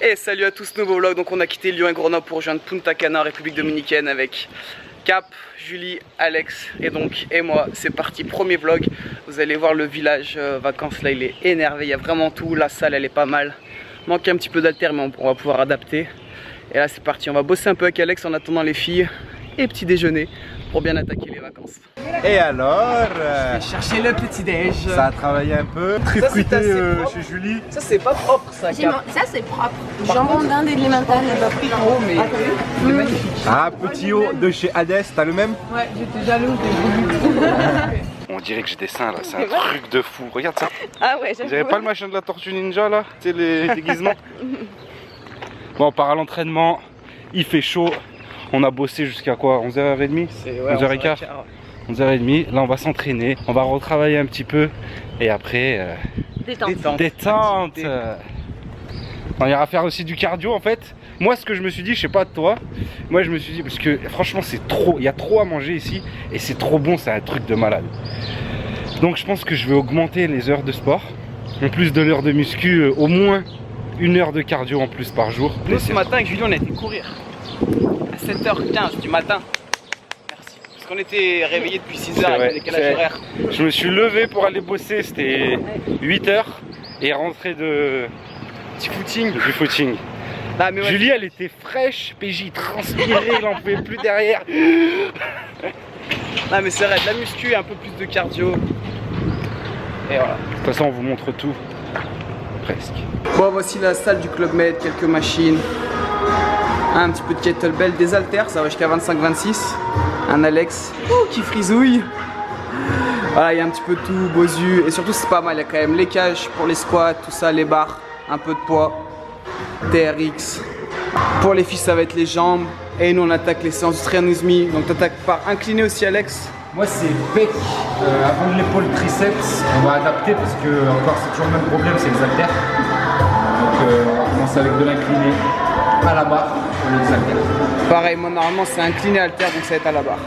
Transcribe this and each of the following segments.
Et salut à tous, nouveau vlog. Donc on a quitté Lyon et Grenoble pour rejoindre Punta Cana, République Dominicaine, avec Cap, Julie, Alex et moi. C'est parti, premier vlog. Vous allez voir le village vacances là, il est énervé, il y a vraiment tout. La salle elle est pas mal, manque un petit peu d'alter mais on va pouvoir adapter. Et là c'est parti, on va bosser un peu avec Alex en attendant les filles et petit déjeuner pour bien attaquer les vacances. Et alors Je vais chercher le petit déj. Ça a travaillé un peu, très fruité chez Julie. Ça c'est pas propre ça, Cap. Ça c'est propre. Jambon d'Inde et de l'emmental n'est pas pris. Oh mais il est magnifique. Ah, petit haut de chez Hades, t'as le même? Ouais, j'étais jalouse, j'ai voulu. On dirait que j'ai des seins là, c'est un truc de fou. Regarde ça. Ah ouais, Vous avez pas le machin de la tortue ninja là? Tu sais, les déguisements. Bon, on part à l'entraînement, il fait chaud. On a bossé jusqu'à quoi? 11h30? 11h15? 11h30. Là, on va s'entraîner, on va retravailler un petit peu. Et après, détente. On ira faire aussi du cardio en fait. Moi, ce que je me suis dit, je sais pas de toi, moi je me suis dit, parce que franchement, c'est trop, il y a trop à manger ici et c'est trop bon, c'est un truc de malade. Donc, je pense que je vais augmenter les heures de sport. En plus de l'heure de muscu, au moins 1 heure de cardio en plus par jour. Nous, ce matin, avec Julie, on a été courir à 7h15 du matin. Merci. Parce qu'on était réveillés depuis 6h avec le décalage horaire. Je me suis levé pour aller bosser, c'était 8h et rentrer de du footing. Ah, mais ouais. Julie, elle était fraîche, PJ transpirait, il en pouvait plus derrière. Non mais c'est vrai, de la muscu et un peu plus de cardio. Et voilà. De toute façon, on vous montre tout. Presque. Bon, voici la salle du Club Med, quelques machines. Un petit peu de kettlebell, des haltères, ça va jusqu'à 25-26. Un Alex qui frisouille. Voilà, il y a un petit peu de tout, Bosu. Et surtout, c'est pas mal, il y a quand même les cages pour les squats, tout ça, les barres, un peu de poids. TRX. Pour les filles, ça va être les jambes. Et nous, on attaque les séances de trianusmi. Donc, tu attaques par incliné aussi, Alex. Moi c'est pec avant de l'épaule triceps, on va adapter parce que encore c'est toujours le même problème, c'est les haltères. Donc on va commencer avec de l'incliné à la barre pour les haltères. Pareil, moi normalement c'est incliné haltère donc ça va être à la barre.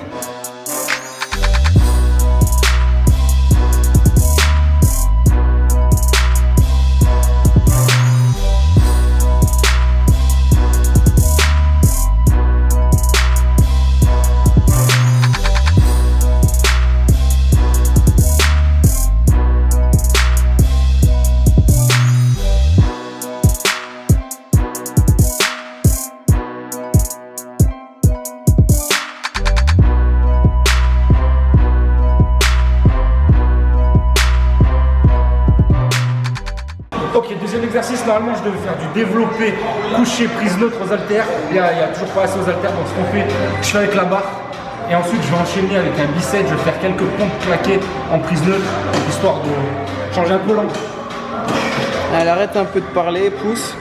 Ok, deuxième exercice, normalement je devais faire du développé, couché, prise neutre aux haltères. Il y a toujours pas assez aux haltères, donc ce qu'on fait, je fais avec la barre. Et ensuite je vais enchaîner avec un bicep, je vais faire quelques pompes claquées en prise neutre, histoire de changer un peu l'angle. Elle arrête un peu de parler, pousse.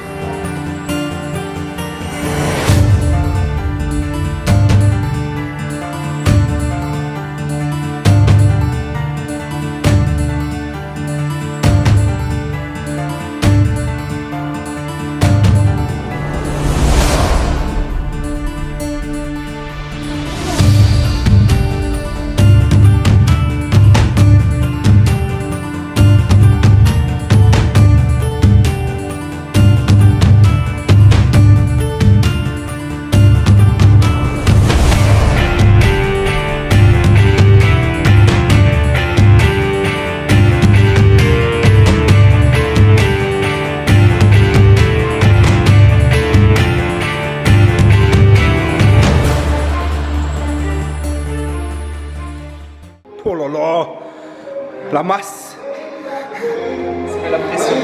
Oh là là, la masse. Ça met la pression.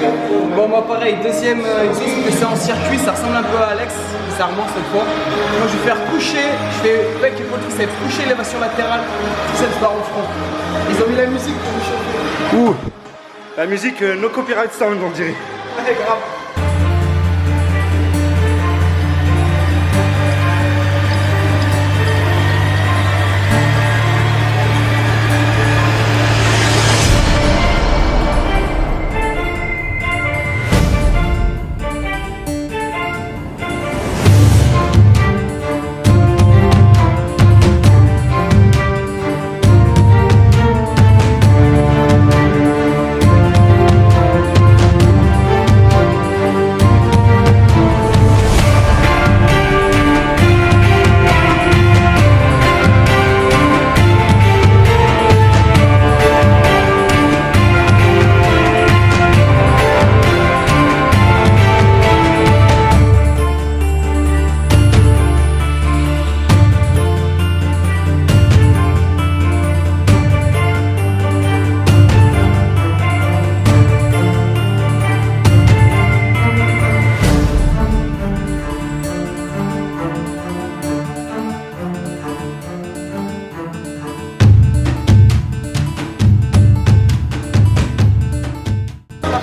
Bon, moi pareil, deuxième exercice en circuit, ça ressemble un peu à Alex, bizarrement cette fois. Moi je vais faire coucher, je fais pec épaule triceps, coucher, élévation latérale, triceps barre au front. Ils ont mis la musique pour me chauffer. Ouh, la musique no copyright sound on dirait. Ouais, grave.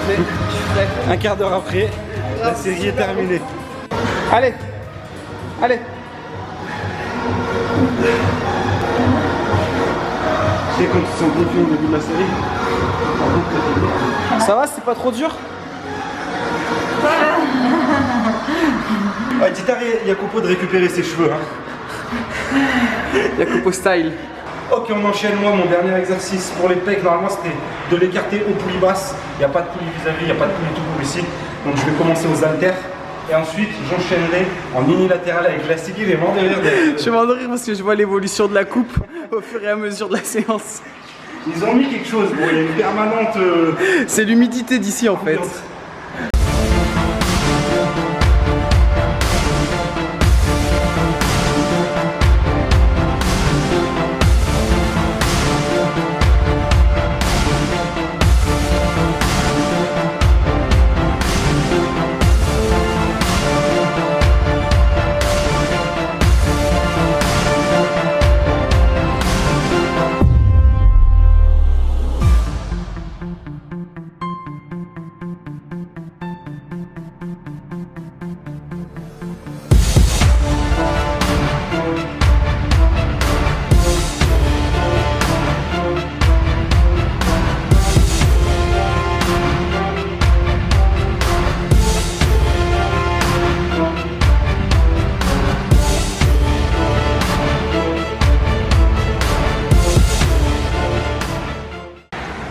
fait. Je suis prêt. Un quart d'heure après, la série est terminée. Allez. Allez. Tu sais quand tu simplifies au début de la série. Ça va, c'est pas trop dur? Ouais, dites à Jacopo de récupérer ses cheveux. Hein. Jacopo style. Ok, on enchaîne. Moi, mon dernier exercice pour les pecs, normalement, c'était de l'écarter aux poulies basses. Il n'y a pas de poulie vis-à-vis, il n'y a pas de poulie tout court ici. Donc, je vais commencer aux haltères. Et ensuite, j'enchaînerai en unilatéral avec l'élastique. Il est mort de rire. Je suis mort de rire parce que je vois l'évolution de la coupe au fur et à mesure de la séance. Ils ont mis quelque chose. Bon, il y a une permanente. C'est l'humidité d'ici en fait.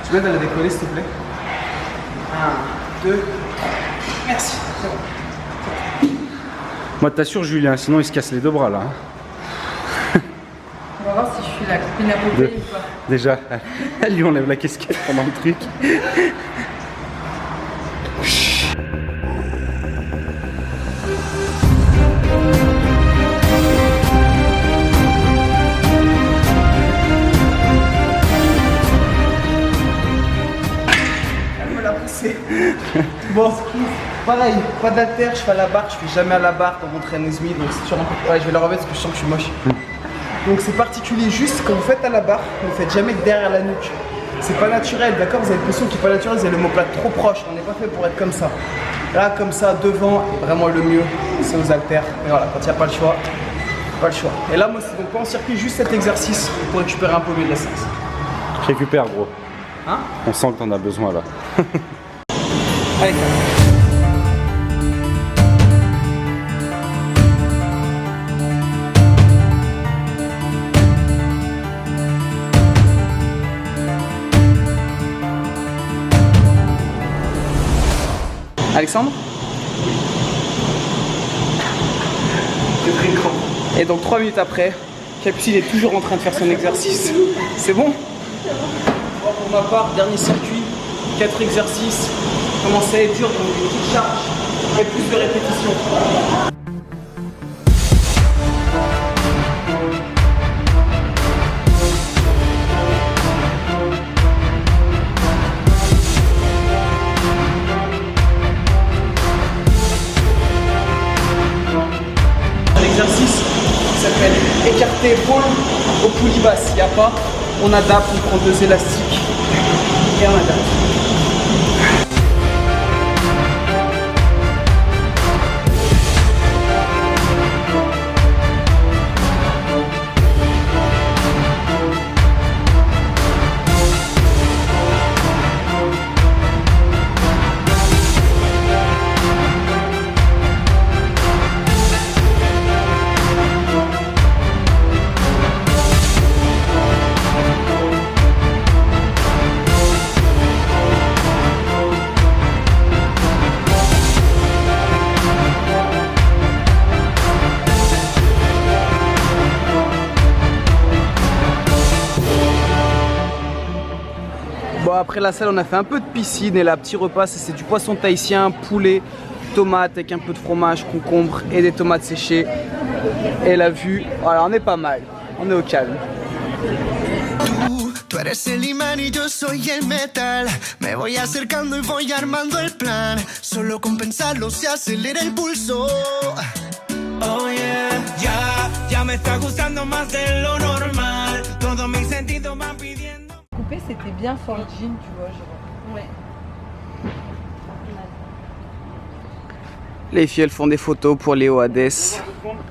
Tu m'aides à la décoller s'il te plaît? 1, 2, merci. Moi, t'assures, Julien, sinon il se casse les deux bras là. Hein. On va voir si je suis la copine à Popeye ou pas. Déjà, elle lui enlève la casquette pendant le truc. Elle me l'a poussé. Bon, pareil, pas d'haltère, je fais à la barre, je fais jamais à la barre quand on traîne SMI, donc c'est sûr un peu. Ouais, je vais la remettre parce que je sens que je suis moche. Donc c'est particulier, juste quand vous faites à la barre, vous ne faites jamais derrière la nuque. C'est pas naturel, d'accord? Vous avez une position qui est pas naturelle, vous avez l'omoplate trop proche, on n'est pas fait pour être comme ça. Là, comme ça, devant, est vraiment le mieux, c'est aux haltères. Et voilà, quand il n'y a pas le choix, pas le choix. Et là, moi, c'est donc pas en circuit, juste cet exercice pour récupérer un peu mieux de la séance. Récupère, gros. Hein? On sent que t'en as besoin là. Allez, Alexandre? J'ai pris une crampe. Et donc 3 minutes après, Capucine est toujours en train de faire son exercice. C'est bon? Moi, pour ma part, dernier circuit, 4 exercices. Commencer à être dur, donc une petite charge et plus de répétitions. L'exercice s'appelle écarter épaule aux poulies basses. Il n'y a pas, on adapte, on prend 2 élastiques et on adapte. Bon, après la salle, on a fait un peu de piscine et là, petit repas, c'est du poisson tahitien, poulet, tomates avec un peu de fromage, concombre et des tomates séchées. Et la vue, voilà, on est pas mal, on est au calme. Tú eres el imán y yo soy el metal. Me voy acercando y voy armando el plan. Solo con pensarlo se acelera el pulso. Oh yeah, ya me está gustando más de lo normal. Todos mis sentidos van pidiendo. Coupé, c'était bien sur le jean, tu vois. Genre. Ouais. Les filles elles font des photos pour Léo Hades.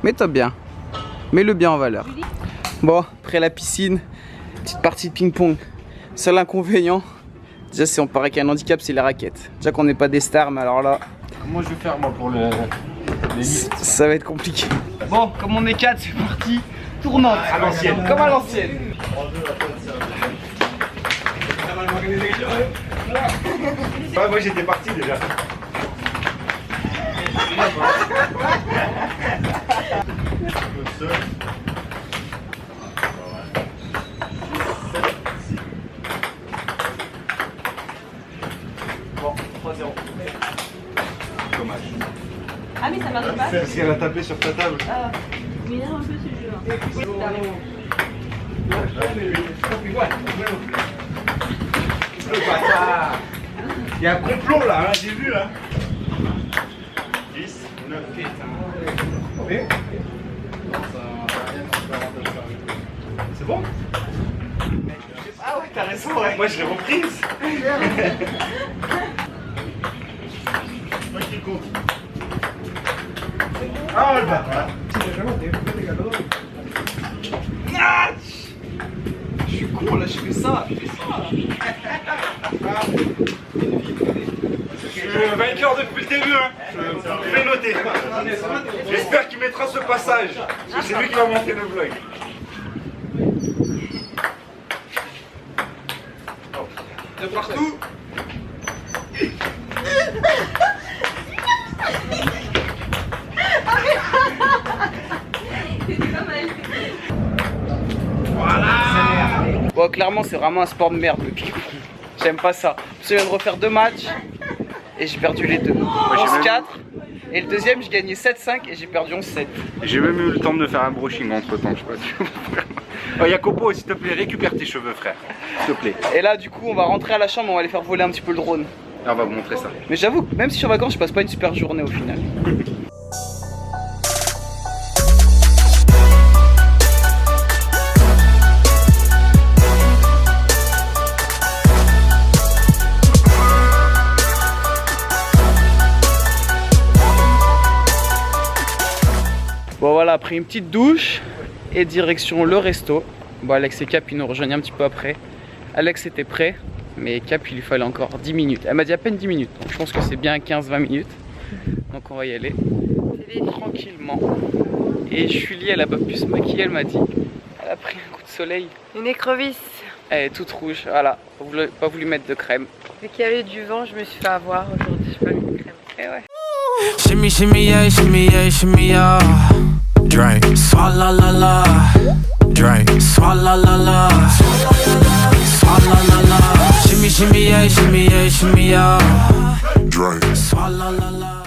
Mets-toi bien. Mets-le bien en valeur. Bon, après la piscine, petite partie de ping-pong. Seul inconvénient, déjà si on paraît qu'il y a un handicap, c'est les raquettes. Déjà qu'on n'est pas des stars, mais alors là... Comment je vais faire moi pour les lifts? Ça va être compliqué. Bon, comme on est 4, c'est parti. Tournante. À l'ancienne. Comme à l'ancienne. Ouais, moi j'étais parti déjà. Bon, 3-0. Dommage. Ah mais ça marche pas. Parce qu'elle a tapé sur ta table. Mais non, un peu ce jeu. Il y a un complot là, hein, j'ai vu là. 10, 9, c'est bon? Ah ouais, t'as raison, ouais. Moi je l'ai reprise. Moi qui compte. Ah le bâtard. Je suis con là, je fais ça. Je suis le vainqueur depuis le début, hein. Je vais noter. J'espère qu'il mettra ce passage. Parce que c'est lui qui va monter le vlog. De partout. Bon, clairement, c'est vraiment un sport de merde le ping-pong. J'aime pas ça. Je viens de refaire 2 matchs et j'ai perdu les 2. 11-4 et le deuxième, j'ai gagné 7-5 et j'ai perdu 11-7. J'ai même eu le temps de me faire un brushing entre temps, je sais pas. Oh, Jacopo, s'il te plaît, récupère tes cheveux, frère. S'il te plaît. Et là, du coup, on va rentrer à la chambre, on va aller faire voler un petit peu le drone. Et on va vous montrer ça. Mais j'avoue, même si je suis en vacances, je passe pas une super journée au final. Bon voilà, après une petite douche et direction le resto. Bon, Alex et Cap ils nous rejoignent un petit peu après. Alex était prêt, mais Cap il lui fallait encore 10 minutes. Elle m'a dit à peine 10 minutes, donc je pense que c'est bien 15-20 minutes. Donc on va y aller tranquillement. Et Julie elle a pas pu se maquiller, elle m'a dit. Elle a pris un coup de soleil. Une écrevisse. Elle est toute rouge, voilà, pas voulu mettre de crème. Vu qu'il y avait du vent, je me suis fait avoir aujourd'hui, j'ai pas mis de crème. Et ouais. Shimmy, shimmy, yeah, shimmy, yeah, shimmy, yeah. Drink, swalla la la. Drink, swalla la la. Swalla la la. Shimmy, shimmy, yeah, shimmy, yeah, shimmy, yeah. Drink, swalla la la.